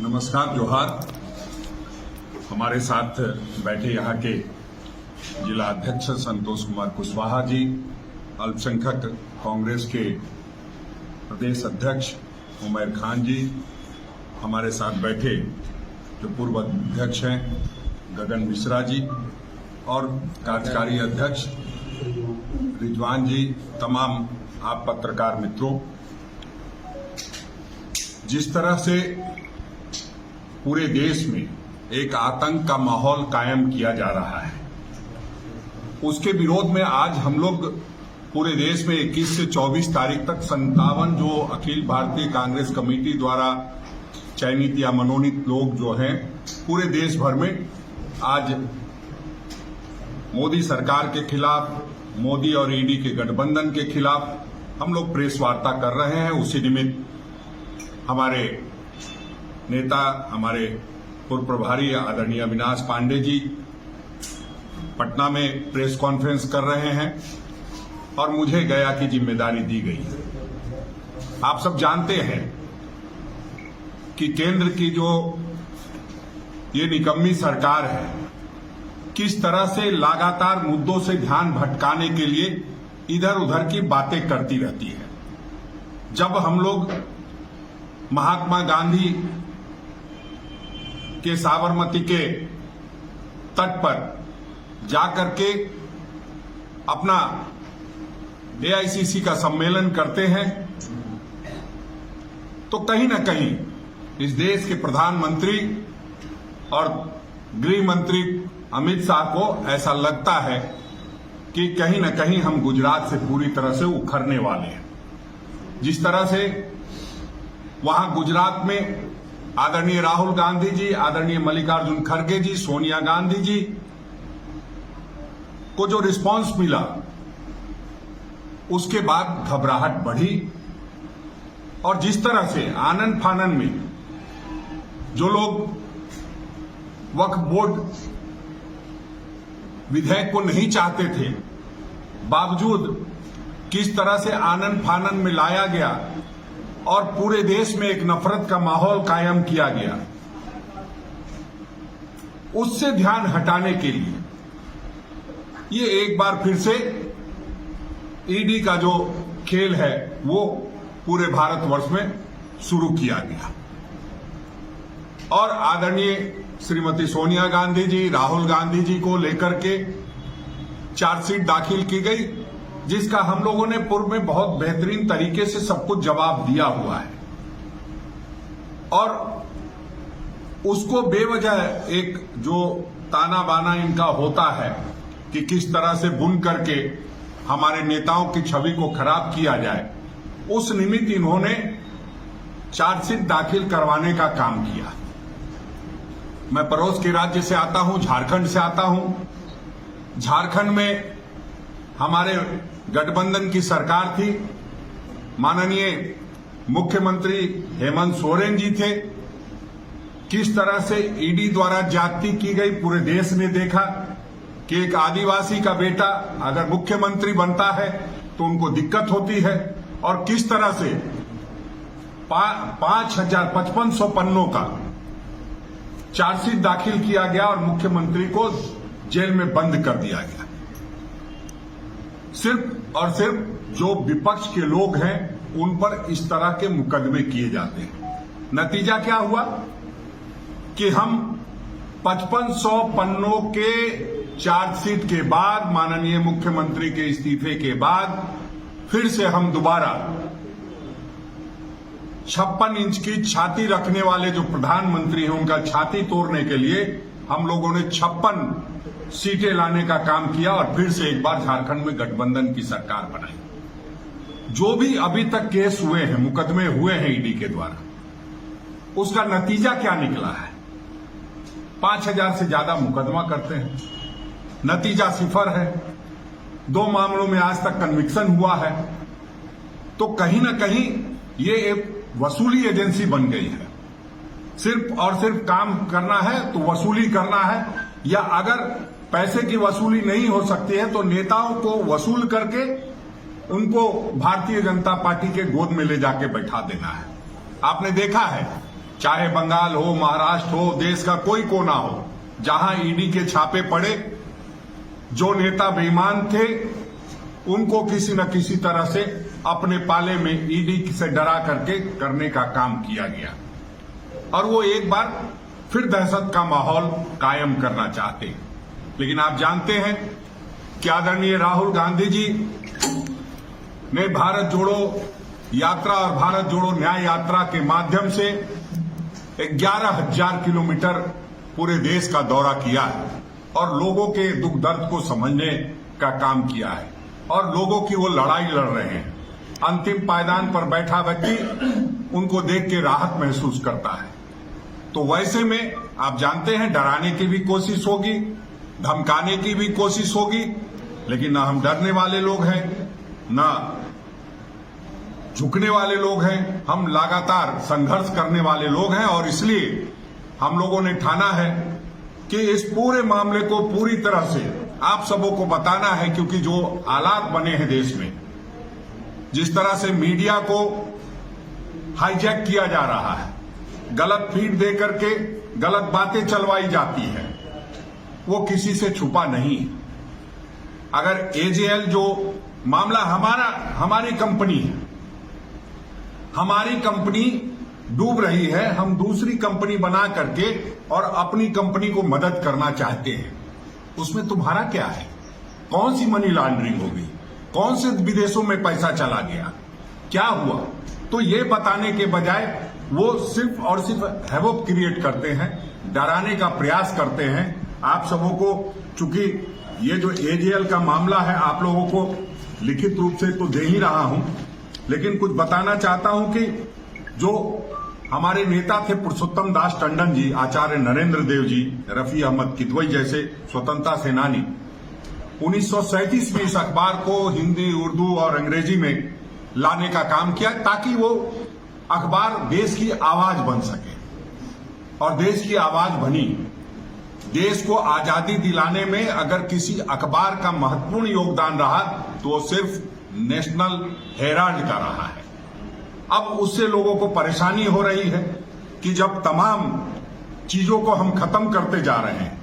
नमस्कार, जोहार। हमारे साथ बैठे यहाँ के जिला अध्यक्ष संतोष कुमार कुशवाहा जी, अल्पसंख्यक कांग्रेस के प्रदेश अध्यक्ष उमर खान जी, हमारे साथ बैठे जो पूर्व अध्यक्ष हैं गगन मिश्रा जी और कार्यकारी अध्यक्ष रिजवान जी, तमाम आप पत्रकार मित्रों, जिस तरह से पूरे देश में एक आतंक का माहौल कायम किया जा रहा है, उसके विरोध में आज हम लोग पूरे देश में 21 से 24 तारीख तक 57 जो अखिल भारतीय कांग्रेस कमेटी द्वारा चयनित या मनोनीत लोग जो हैं पूरे देश भर में आज मोदी सरकार के खिलाफ, मोदी और ईडी के गठबंधन के खिलाफ हम लोग प्रेस वार्ता कर रहे हैं। उसी निमित्त हमारे नेता, हमारे पूर्व प्रभारी आदरणीय अविनाश पांडे जी पटना में प्रेस कॉन्फ्रेंस कर रहे हैं और मुझे गया की जिम्मेदारी दी गई है। आप सब जानते हैं कि केंद्र की जो ये निकम्मी सरकार है, किस तरह से लगातार मुद्दों से ध्यान भटकाने के लिए इधर उधर की बातें करती रहती है। जब हम लोग महात्मा गांधी के साबरमती के तट पर जाकर के अपना एआईसीसी का सम्मेलन करते हैं, तो कहीं न कहीं इस देश के प्रधानमंत्री और गृह मंत्री अमित शाह को ऐसा लगता है कि कहीं न कहीं हम गुजरात से पूरी तरह से उखड़ने वाले हैं। जिस तरह से वहां गुजरात में आदरणीय राहुल गांधी जी, आदरणीय मल्लिकार्जुन खड़गे जी, सोनिया गांधी जी को जो रिस्पांस मिला, उसके बाद घबराहट बढ़ी और जिस तरह से आनन फानन में जो लोग वक्फ बोर्ड विधेयक को नहीं चाहते थे, बावजूद किस तरह से आनन फानन में लाया गया और पूरे देश में एक नफरत का माहौल कायम किया गया, उससे ध्यान हटाने के लिए ये एक बार फिर से ईडी का जो खेल है वो पूरे भारतवर्ष में शुरू किया गया और आदरणीय श्रीमती सोनिया गांधी जी, राहुल गांधी जी को लेकर के चार्जशीट दाखिल की गई, जिसका हम लोगों ने पूर्व में बहुत बेहतरीन तरीके से सब कुछ जवाब दिया हुआ है और उसको बेवजह एक जो ताना बाना इनका होता है कि किस तरह से बुन करके हमारे नेताओं की छवि को खराब किया जाए, उस निमित्त इन्होंने चार्जशीट दाखिल करवाने का काम किया। मैं पड़ोस के राज्य से आता हूं, झारखंड से आता हूं। झारखंड में हमारे गठबंधन की सरकार थी, माननीय मुख्यमंत्री हेमंत सोरेन जी थे। किस तरह से ईडी द्वारा ज्यादती की गई, पूरे देश ने देखा कि एक आदिवासी का बेटा अगर मुख्यमंत्री बनता है तो उनको दिक्कत होती है और किस तरह से 5500 पन्नों का चार्जशीट दाखिल किया गया और मुख्यमंत्री को जेल में बंद कर दिया गया। सिर्फ और सिर्फ जो विपक्ष के लोग हैं उन पर इस तरह के मुकदमे किए जाते हैं। नतीजा क्या हुआ कि हम 5500 पन्नों के चार्जशीट के बाद, माननीय मुख्यमंत्री के इस्तीफे के बाद, फिर से हम दोबारा 56 इंच की छाती रखने वाले जो प्रधानमंत्री हैं उनका छाती तोड़ने के लिए हम लोगों ने 56 सीटें लाने का काम किया और फिर से एक बार झारखंड में गठबंधन की सरकार बनाई। जो भी अभी तक केस हुए हैं, मुकदमे हुए हैं ईडी के द्वारा, उसका नतीजा क्या निकला है? 5000 से ज्यादा मुकदमा करते हैं, नतीजा 0 है। 2 मामलों में आज तक कन्विक्शन हुआ है। तो कहीं ना कहीं ये एक वसूली एजेंसी बन गई है। सिर्फ और सिर्फ काम करना है तो वसूली करना है, या अगर पैसे की वसूली नहीं हो सकती है तो नेताओं को वसूल करके उनको भारतीय जनता पार्टी के गोद में ले जाके बैठा देना है। आपने देखा है चाहे बंगाल हो, महाराष्ट्र हो, देश का कोई कोना हो, जहां ईडी के छापे पड़े, जो नेता बेईमान थे उनको किसी न किसी तरह से अपने पाले में ईडी से डरा करके करने का काम किया गया और वो एक बार फिर दहशत का माहौल कायम करना चाहते हैं। लेकिन आप जानते हैं कि आदरणीय राहुल गांधी जी ने भारत जोड़ो यात्रा और भारत जोड़ो न्याय यात्रा के माध्यम से 11,000 किलोमीटर पूरे देश का दौरा किया है और लोगों के दुख दर्द को समझने का काम किया है और लोगों की वो लड़ाई लड़ रहे हैं। अंतिम पायदान पर बैठा व्यक्ति उनको देख के राहत महसूस करता है। तो वैसे में आप जानते हैं डराने की भी कोशिश होगी, धमकाने की भी कोशिश होगी, लेकिन ना हम डरने वाले लोग हैं, ना झुकने वाले लोग हैं। हम लगातार संघर्ष करने वाले लोग हैं और इसलिए हम लोगों ने ठाना है कि इस पूरे मामले को पूरी तरह से आप सबों को बताना है, क्योंकि जो हालात बने हैं देश में, जिस तरह से मीडिया को हाईजैक किया जा रहा है, गलत फीड दे करके गलत बातें चलवाई जाती है, वो किसी से छुपा नहीं है। अगर एजेएल जो मामला हमारी कंपनी है, हमारी कंपनी डूब रही है, हम दूसरी कंपनी बना करके और अपनी कंपनी को मदद करना चाहते हैं, उसमें तुम्हारा क्या है? कौन सी मनी लॉन्ड्रिंग होगी? कौन से विदेशों में पैसा चला गया? क्या हुआ? तो ये बताने के बजाय वो सिर्फ और सिर्फ हैवोक क्रिएट करते हैं, डराने का प्रयास करते हैं। आप सबों को, चूंकि ये जो एजेएल का मामला है, आप लोगों को लिखित रूप से तो दे ही रहा हूं, लेकिन कुछ बताना चाहता हूं कि जो हमारे नेता थे पुरुषोत्तम दास टंडन जी, आचार्य नरेंद्र देव जी, रफी अहमद किदवई जैसे स्वतंत्रता सेनानी 1937 में इस अखबार को हिंदी, उर्दू और अंग्रेजी में लाने का काम किया ताकि वो अखबार देश की आवाज बन सके और देश की आवाज बनी। देश को आजादी दिलाने में अगर किसी अखबार का महत्वपूर्ण योगदान रहा तो वो सिर्फ नेशनल हेराल्ड का रहा है। अब उससे लोगों को परेशानी हो रही है कि जब तमाम चीजों को हम खत्म करते जा रहे हैं,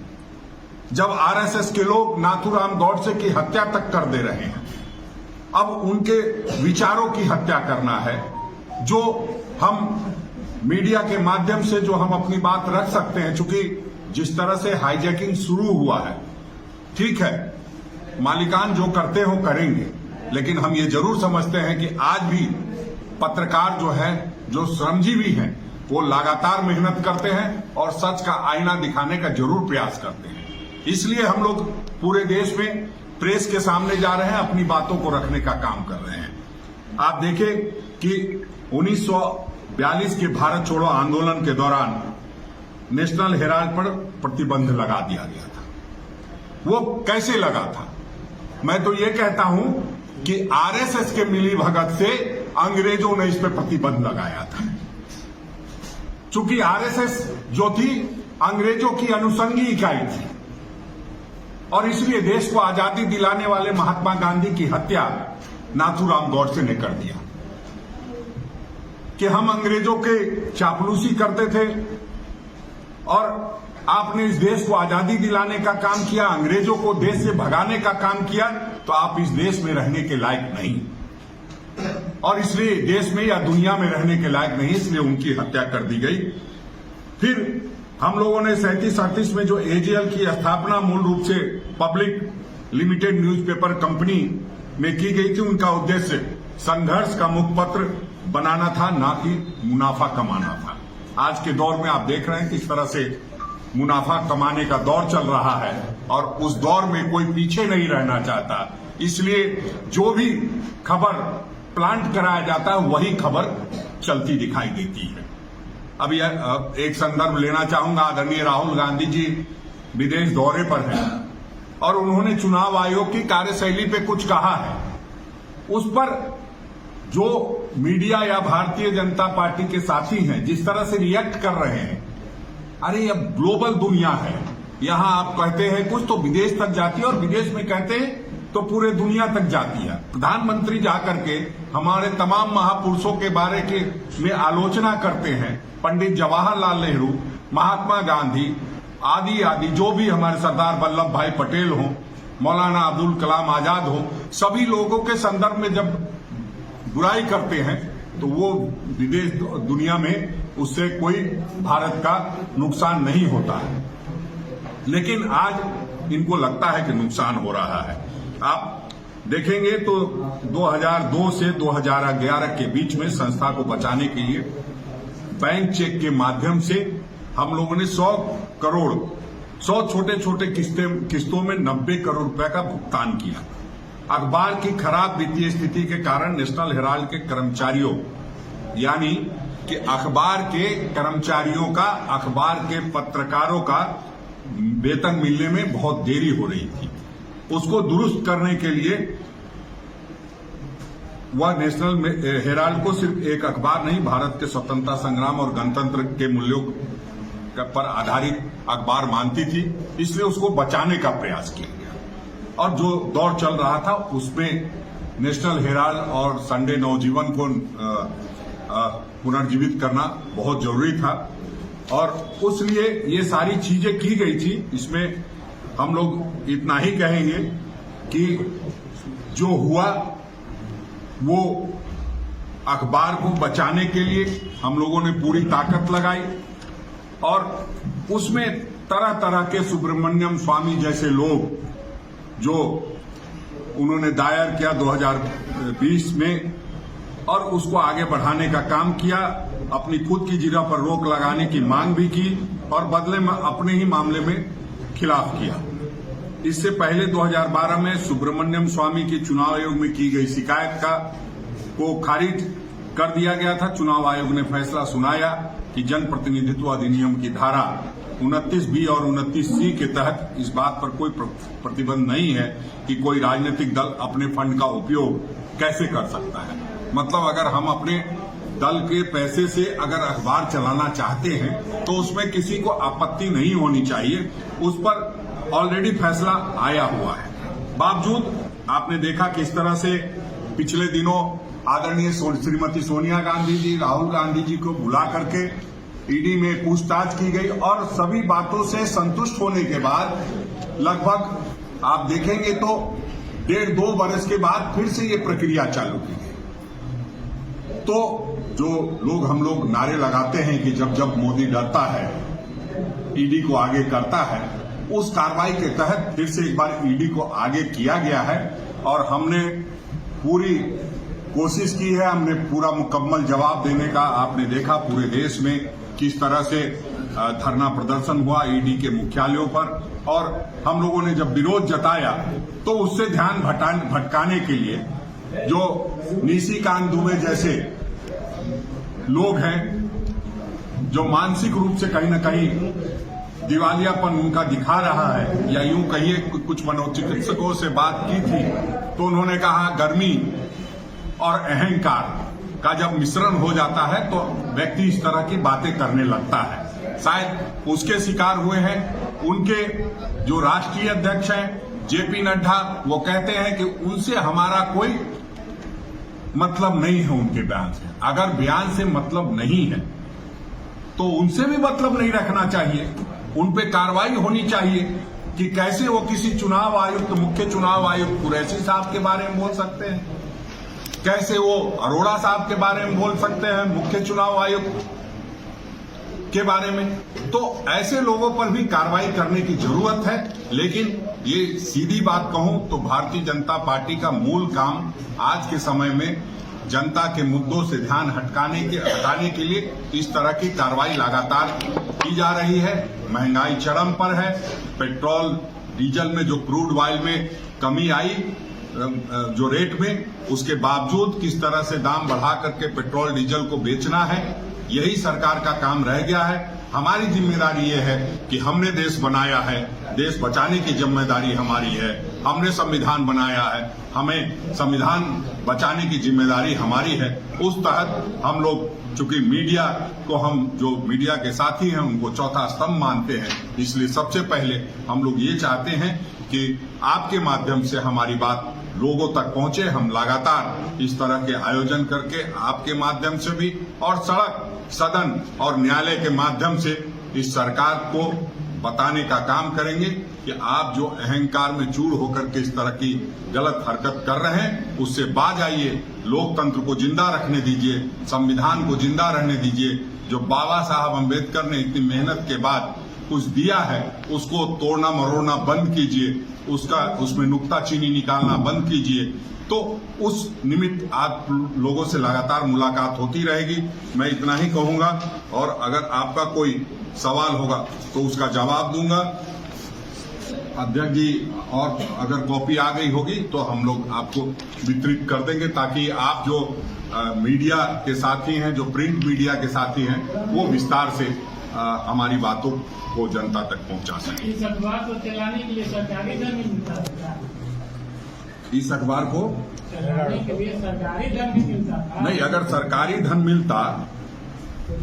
जब आरएसएस के लोग नाथूराम गॉडसे की हत्या तक कर दे रहे हैं, अब उनके विचारों की हत्या करना है, जो हम मीडिया के माध्यम से जो हम अपनी बात रख सकते हैं। चूंकि जिस तरह से हाईजैकिंग शुरू हुआ है, ठीक है, मालिकान जो करते हो करेंगे, लेकिन हम ये जरूर समझते हैं कि आज भी पत्रकार जो है, जो श्रमजीवी हैं, वो लगातार मेहनत करते हैं और सच का आईना दिखाने का जरूर प्रयास करते हैं। इसलिए हम लोग पूरे देश में प्रेस के सामने जा रहे हैं, अपनी बातों को रखने का काम कर रहे हैं। आप देखें कि 1942 के भारत छोड़ो आंदोलन के दौरान नेशनल हेराल्ड पर प्रतिबंध लगा दिया गया था। वो कैसे लगा था? मैं तो ये कहता हूं कि आरएसएस के मिलीभगत से अंग्रेजों ने इस पर प्रतिबंध लगाया था। चूंकि आरएसएस जो थी अंग्रेजों की अनुषंगी इकाई थी और इसलिए देश को आजादी दिलाने वाले महात्मा गांधी की हत्या नाथूराम गॉडसे ने कर दिया कि हम अंग्रेजों के चापलूसी करते थे और आपने इस देश को आजादी दिलाने का काम किया, अंग्रेजों को देश से भगाने का काम किया, तो आप इस देश में रहने के लायक नहीं और इसलिए देश में या दुनिया में रहने के लायक नहीं, इसलिए उनकी हत्या कर दी गई। फिर हम लोगों ने 37-38 में जो एजेएल की स्थापना मूल रूप से पब्लिक लिमिटेड न्यूज़पेपर कंपनी में की गई थी, उनका उद्देश्य संघर्ष का मुखपत्र बनाना था, ना कि मुनाफा कमाना था। आज के दौर में आप देख रहे हैं किस तरह से मुनाफा कमाने का दौर चल रहा है और उस दौर में कोई पीछे नहीं रहना चाहता, इसलिए जो भी खबर प्लांट कराया जाता है वही खबर चलती दिखाई देती है। अभी एक संदर्भ लेना चाहूंगा। आदरणीय राहुल गांधी जी विदेश दौरे पर हैं और उन्होंने चुनाव आयोग की कार्यशैली पे कुछ कहा है, उस पर जो मीडिया या भारतीय जनता पार्टी के साथी हैं जिस तरह से रिएक्ट कर रहे हैं, अरे अब ग्लोबल दुनिया है, यहां आप कहते हैं कुछ तो विदेश तक जाती है और विदेश में कहते हैं तो पूरे दुनिया तक जाती है। प्रधानमंत्री जाकर के हमारे तमाम महापुरुषों के बारे में आलोचना करते हैं। पंडित जवाहरलाल नेहरू, महात्मा गांधी आदि आदि, जो भी हमारे सरदार वल्लभ भाई पटेल हों, मौलाना अब्दुल कलाम आजाद हो, सभी लोगों के संदर्भ में जब बुराई करते हैं तो वो विदेश दुनिया में उससे कोई भारत का नुकसान नहीं होता है। लेकिन आज इनको लगता है कि नुकसान हो रहा है। आप देखेंगे तो 2002 से 2011 के बीच में संस्था को बचाने के लिए बैंक चेक के माध्यम से हम लोगों ने 100 करोड़ 100 छोटे छोटे किस्तों में 90 करोड़ रुपए का भुगतान किया। अखबार की खराब वित्तीय स्थिति के कारण नेशनल हेराल्ड के कर्मचारियों, यानी कि अखबार के कर्मचारियों का, अखबार के पत्रकारों का वेतन मिलने में बहुत देरी हो रही थी। उसको दुरुस्त करने के लिए वह नेशनल हेराल्ड को सिर्फ एक अखबार नहीं, भारत के स्वतंत्रता संग्राम और गणतंत्र के मूल्यों पर आधारित अखबार मानती थी, इसलिए उसको बचाने का प्रयास किया गया। और जो दौर चल रहा था उसमें नेशनल हेराल्ड और संडे नवजीवन को पुनर्जीवित करना बहुत जरूरी था और उसलिए ये सारी चीजें की गई थी। इसमें हम लोग इतना ही कहेंगे कि जो हुआ वो अखबार को बचाने के लिए हम लोगों ने पूरी ताकत लगाई और उसमें तरह तरह के सुब्रमण्यम स्वामी जैसे लोग जो उन्होंने दायर किया 2020 में और उसको आगे बढ़ाने का काम किया, अपनी खुद की जिरा पर रोक लगाने की मांग भी की और बदले में अपने ही मामले में खिलाफ किया। इससे पहले 2012 में सुब्रमण्यम स्वामी की चुनाव आयोग में की गई शिकायत को खारिज कर दिया गया था। चुनाव आयोग ने फैसला सुनाया कि जनप्रतिनिधित्व अधिनियम की धारा 29B और 29C के तहत इस बात पर कोई प्रतिबंध नहीं है कि कोई राजनीतिक दल अपने फंड का उपयोग कैसे कर सकता है। मतलब अगर हम अपने दल के पैसे से अगर अखबार चलाना चाहते हैं तो उसमें किसी को आपत्ति नहीं होनी चाहिए। उस पर ऑलरेडी फैसला आया हुआ है। बावजूद आपने देखा किस तरह से पिछले दिनों आदरणीय श्रीमती सोनिया गांधी जी, राहुल गांधी जी को बुला करके ईडी में पूछताछ की गई और सभी बातों से संतुष्ट होने के बाद लगभग आप देखेंगे तो 1.5-2 वर्ष के बाद फिर से ये प्रक्रिया चालू की गई। तो जो लोग हम लोग नारे लगाते हैं कि जब जब मोदी डरता है ईडी को आगे करता है, उस कार्रवाई के तहत फिर से एक बार ईडी को आगे किया गया है और हमने पूरी कोशिश की है, हमने पूरा मुकम्मल जवाब देने का। आपने देखा पूरे देश में किस तरह से धरना प्रदर्शन हुआ ईडी के मुख्यालयों पर और हम लोगों ने जब विरोध जताया तो उससे ध्यान भटकाने के लिए जो निशिकांत दुबे जैसे लोग हैं जो मानसिक रूप से कहीं न कहीं दिवालियापन उनका दिखा रहा है, या यूं कहिए कुछ मनोचिकित्सकों से बात की थी तो उन्होंने कहा गर्मी और अहंकार का जब मिश्रण हो जाता है तो व्यक्ति इस तरह की बातें करने लगता है। शायद उसके शिकार हुए हैं। उनके जो राष्ट्रीय अध्यक्ष हैं जेपी नड्डा, वो कहते हैं कि उनसे हमारा कोई मतलब नहीं है उनके बयान से। अगर बयान से मतलब नहीं है तो उनसे भी मतलब नहीं रखना चाहिए, उन पे कार्रवाई होनी चाहिए कि कैसे वो किसी चुनाव आयुक्त, मुख्य चुनाव आयुक्त कुरैशी साहब के बारे में बोल सकते हैं, कैसे वो अरोड़ा साहब के बारे में बोल सकते हैं, मुख्य चुनाव आयुक्त के बारे में। तो ऐसे लोगों पर भी कार्रवाई करने की जरूरत है। लेकिन ये सीधी बात कहूं तो भारतीय जनता पार्टी का मूल काम आज के समय में जनता के मुद्दों से ध्यान हटाने के लिए इस तरह की कार्रवाई लगातार की जा रही है। महंगाई चरम पर है। पेट्रोल डीजल में जो क्रूड ऑयल में कमी आई जो रेट में, उसके बावजूद किस तरह से दाम बढ़ा करके पेट्रोल डीजल को बेचना है, यही सरकार का काम रह गया है। हमारी जिम्मेदारी ये है कि हमने देश बनाया है, देश बचाने की जिम्मेदारी हमारी है। हमने संविधान बनाया है, हमें संविधान बचाने की जिम्मेदारी हमारी है। उस तहत हम लोग चूंकि मीडिया को, हम जो मीडिया के साथी हैं उनको चौथा स्तंभ मानते हैं, इसलिए सबसे पहले हम लोग ये चाहते हैं कि आपके माध्यम से हमारी बात लोगों तक पहुंचे। हम लगातार इस तरह के आयोजन करके आपके माध्यम से भी और सड़क, सदन और न्यायालय के माध्यम से इस सरकार को बताने का काम करेंगे कि आप जो अहंकार में चूर होकर के इस तरह की गलत हरकत कर रहे हैं उससे बाज आइए। लोकतंत्र को जिंदा रखने दीजिए, संविधान को जिंदा रहने दीजिए। जो बाबा साहब अम्बेडकर ने इतनी मेहनत के बाद कुछ दिया है उसको तोड़ना मरोड़ना बंद कीजिए, उसमें नुक्ताचीनी निकालना बंद कीजिए। तो उस निमित्त आप लोगों से लगातार मुलाकात होती रहेगी। मैं इतना ही कहूंगा और अगर आपका कोई सवाल होगा तो उसका जवाब दूंगा। अध्यक्ष जी, और अगर कॉपी आ गई होगी तो हम लोग आपको वितरित कर देंगे ताकि आप जो मीडिया के साथी हैं, जो प्रिंट मीडिया के साथी हैं, वो विस्तार से हमारी बातों को जनता तक पहुंचा सके। इस अखबार को चलाने के लिए सरकारी धन नहीं मिलता, इस अखबार को चलाने के लिए सरकारी धन नहीं मिलता। नहीं, अगर सरकारी धन मिलता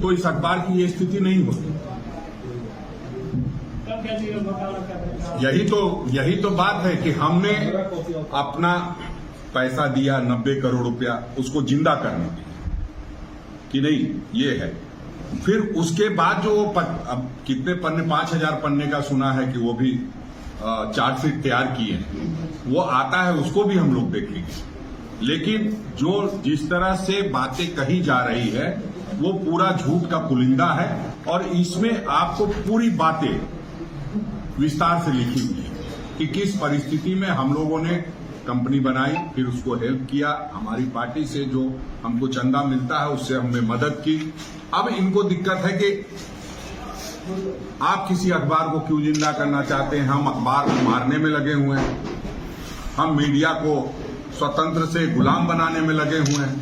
तो इस अखबार की ये स्थिति नहीं होती। तब कैसे वकालत कर रहे हैं? यही तो बात है कि हमने अपना पैसा दिया 90 करोड़ रुपया उसको जिंदा करने के लिए कि नहीं, ये है। फिर उसके बाद जो अब कितने पन्ने, 5000 पन्ने का सुना है कि वो भी चार्जशीट तैयार किए हैं, वो आता है, उसको भी हम लोग देखेंगे। लेकिन जो जिस तरह से बातें कही जा रही है वो पूरा झूठ का पुलिंदा है और इसमें आपको पूरी बातें विस्तार से लिखी हुई है कि किस परिस्थिति में हम लोगों ने कंपनी बनाई, फिर उसको हेल्प किया, हमारी पार्टी से जो हमको चंदा मिलता है उससे हमने मदद की। अब इनको दिक्कत है कि आप किसी अखबार को क्यों जिंदा करना चाहते हैं? हम अखबार को मारने में लगे हुए हैं, हम मीडिया को स्वतंत्र से गुलाम बनाने में लगे हुए हैं,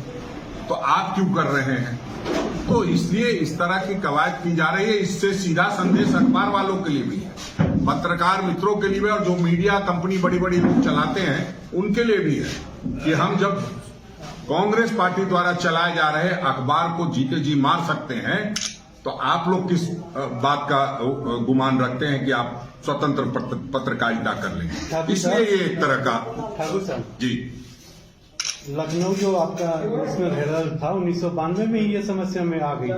तो आप क्यों कर रहे हैं? तो इसलिए इस तरह की कवायद की जा रही है। इससे सीधा संदेश अखबार वालों के लिए भी है, पत्रकार मित्रों के लिए भी, और जो मीडिया कंपनी बड़ी बड़ी लोग चलाते हैं उनके लिए भी है कि हम जब कांग्रेस पार्टी द्वारा चलाए जा रहे अखबार को जीते जी मार सकते हैं तो आप लोग किस बात का गुमान रखते हैं कि आप स्वतंत्र पत्रकारिता कर लेंगे? इसलिए ये एक तरह का। ठाकुर साहब जी, लखनऊ जो आपका नेशनल हेराल्ड था 1992 में ही ये समस्या में आ गई।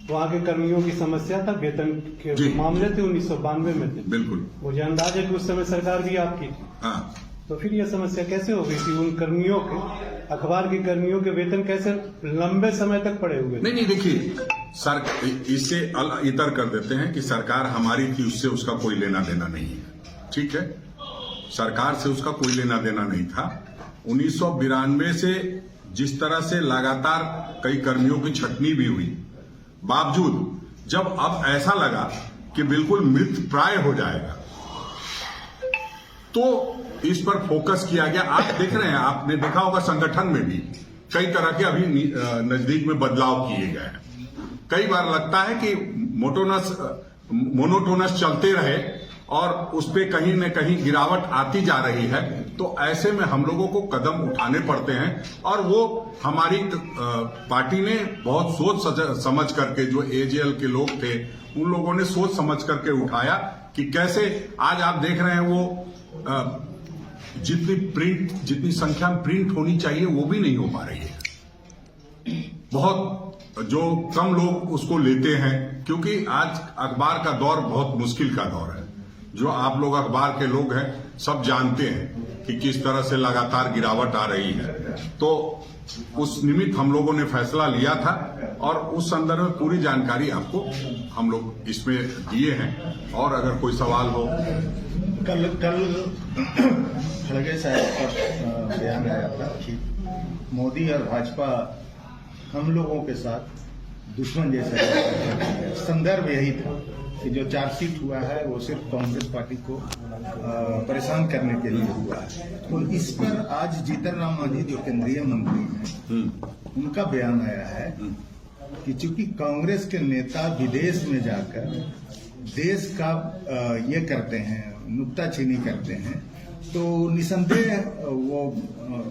वहाँ के कर्मियों की समस्या था, वेतन के मामले थे 1992 में थे। बिल्कुल, मुझे अंदाज है कि उस समय सरकार भी आपकी थी। हाँ। तो फिर ये समस्या कैसे हो गई थी? उन कर्मियों के, अखबार के कर्मियों के वेतन कैसे लंबे समय तक पड़े हुए? नहीं, देखिए सर, इससे इतर कर देते हैं कि सरकार हमारी थी, उससे उसका कोई लेना देना नहीं है। ठीक है, सरकार से उसका कोई लेना देना नहीं था। 1992 से जिस तरह से लगातार कई कर्मियों की छटनी भी हुई, बावजूद जब अब ऐसा लगा कि बिल्कुल मृत प्राय हो जाएगा तो इस पर फोकस किया गया। आप देख रहे हैं, आपने देखा होगा संगठन में भी कई तरह के अभी नजदीक में बदलाव किए गए हैं। कई बार लगता है कि मोनोटोनस चलते रहे और उस पे कहीं न कहीं गिरावट आती जा रही है, तो ऐसे में हम लोगों को कदम उठाने पड़ते हैं और वो हमारी पार्टी ने बहुत सोच समझ करके, जो एजेएल के लोग थे उन लोगों ने सोच समझ करके उठाया कि कैसे आज आप देख रहे हैं वो जितनी संख्या में प्रिंट होनी चाहिए वो भी नहीं हो पा रही है। बहुत जो कम लोग उसको लेते हैं, क्योंकि आज अखबार का दौर बहुत मुश्किल का दौर है। जो आप लोग अखबार के लोग हैं सब जानते हैं कि किस तरह से लगातार गिरावट आ रही है। तो उस निमित्त हम लोगों ने फैसला लिया था और उस संदर्भ में पूरी जानकारी आपको हम लोग इसमें दिए हैं। और अगर कोई सवाल हो। कल खड़गे साहब का बयान आया था कि मोदी और भाजपा हम लोगों के साथ दुश्मन जैसा। संदर्भ यही था कि जो चार्जशीट हुआ है वो सिर्फ कांग्रेस पार्टी को परेशान करने के लिए हुआ है। तो इस पर आज जीतन राम मांझी जो केंद्रीय मंत्री हैं उनका बयान आया है कि चूंकि कांग्रेस के नेता विदेश में जाकर देश का ये करते हैं, नुक्ताचीनी करते हैं, तो निसंदेह वो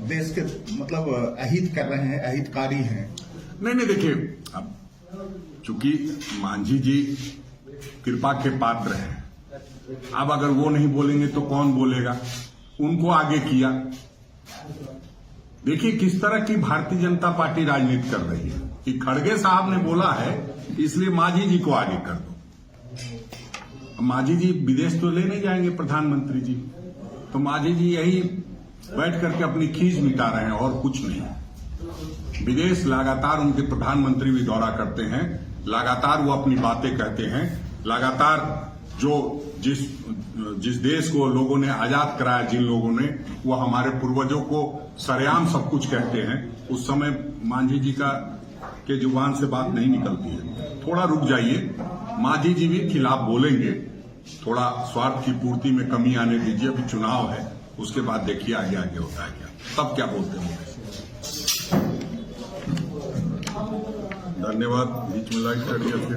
देश के मतलब अहित कर रहे हैं, अहितकारी हैं। नहीं देखिए, अब चूंकि मांझी जी कृपा के पात्र हैं, अब अगर वो नहीं बोलेंगे तो कौन बोलेगा, उनको आगे किया। देखिए किस तरह की भारतीय जनता पार्टी राजनीति कर रही है कि खड़गे साहब ने बोला है इसलिए मांझी जी को आगे कर दो। मांझी जी विदेश तो ले नहीं जाएंगे प्रधानमंत्री जी, तो मांझी जी यही बैठ करके अपनी खींच मिटा रहे हैं और कुछ नहीं। विदेश लगातार उनके प्रधानमंत्री भी दौरा करते हैं, लगातार वो अपनी बातें कहते हैं, लगातार जो जिस देश को लोगों ने आजाद कराया, जिन लोगों ने, वो हमारे पूर्वजों को सरेआम सब कुछ कहते हैं। उस समय मांझी जी के जुबान से बात नहीं निकलती है। थोड़ा रुक जाइए, मांझी जी भी खिलाफ बोलेंगे, थोड़ा स्वार्थ की पूर्ति में कमी आने दीजिए। अभी चुनाव है, उसके बाद देखिए आगे आगे होता है क्या, तब क्या बोलते हैं। धन्यवाद। बीच में लाइट कर दिया फिर।